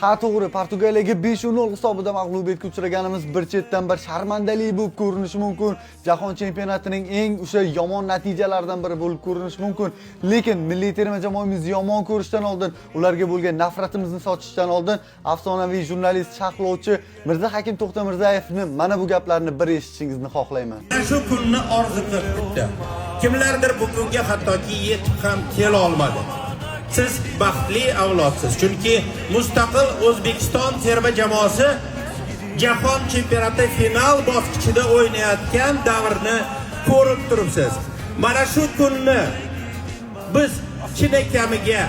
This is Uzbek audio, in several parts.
Ha to'g'ri, Portugaliyaga 5-0 hisobida mag'lubiyatga uchraganimiz bir chetdan bir sharmandalik bo'lib ko'rinishi mumkin. Jahon chempionatining eng o'sha yomon natijalaridan biri bo'lib ko'rinishi mumkin. Lekin milliy terma jamoamizni yomon ko'rishdan oldin, ularga bo'lgan nafratimizni sochishdan oldin afsonaviy jurnalist, sharhlovchi Mirzahakim To'xtamirzayevni mana bu gaplarni bir eshitishingizni xohlayman. Shu kunni orzu qilib kutdi. Kimlardir bu kunga hattoki yetib ham kela olmadi. Siz baxtli avlodsiz, chunki mustaqil O'zbekiston terma jamoasi Jahon chempionati final bosqichida o'ynayotgan davrni ko'rib turibsiz. Mana shu kunni biz chinakamiga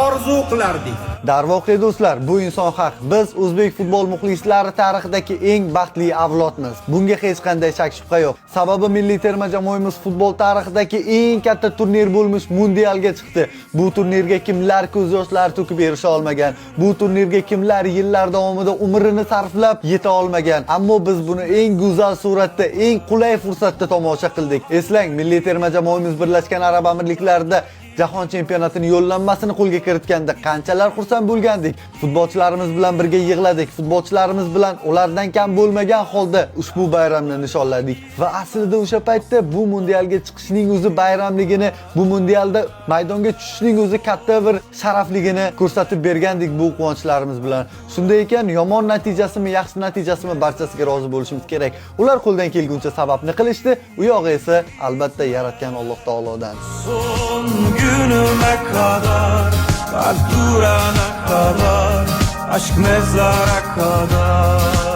orzu qilardik. Darvoqe do'stlar, bu inson haq. Biz o'zbek futbol muxlislari tarixidagi eng baxtli avlodmiz. Bunga hech qanday shak shubha yo'q. Sababi milliy terma jamoamiz futbol tarixidagi eng katta turnir bo'lmish mundialga chiqdi. Bu turnirga kimlar ko'z yoshlari to'kib erisha olmagan. Bu turnirga kimlar yillar davomida umrini sarflab yeta olmagan. Ammo biz buni eng go'zal suratda, eng qulay fursatda tomosha qildik. Eslang, milliy terma jamoamiz Birlashgan Arab Amirliklarida Jahon chempionatining yo'llanmasini qo'lga kiritganda qanchalar xursand bo'lgandik. Futbolchilarimiz bilan birga yig'ladik. Futbolchilarimiz bilan ulardan kam bo'lmagan holda ushbu bayramni nishonladik. Va aslida o'sha paytda bu mundialga chiqishning o'zi bayramligini, bu mundialda maydonga tushishning o'zi katta bir sharafligini ko'rsatib bergandik bu quvonchlarimiz bilan. Shunday ekan, yomon natijasimi, yaxshi natijasimi barchasiga rozi bo'lishimiz kerak. Ular qo'ldan kelguncha sababni qilishdi, u yog'i esa albatta yaratgan Alloh taolodan. Günüme kadar, kalp durana kadar, aşk mezara kadar.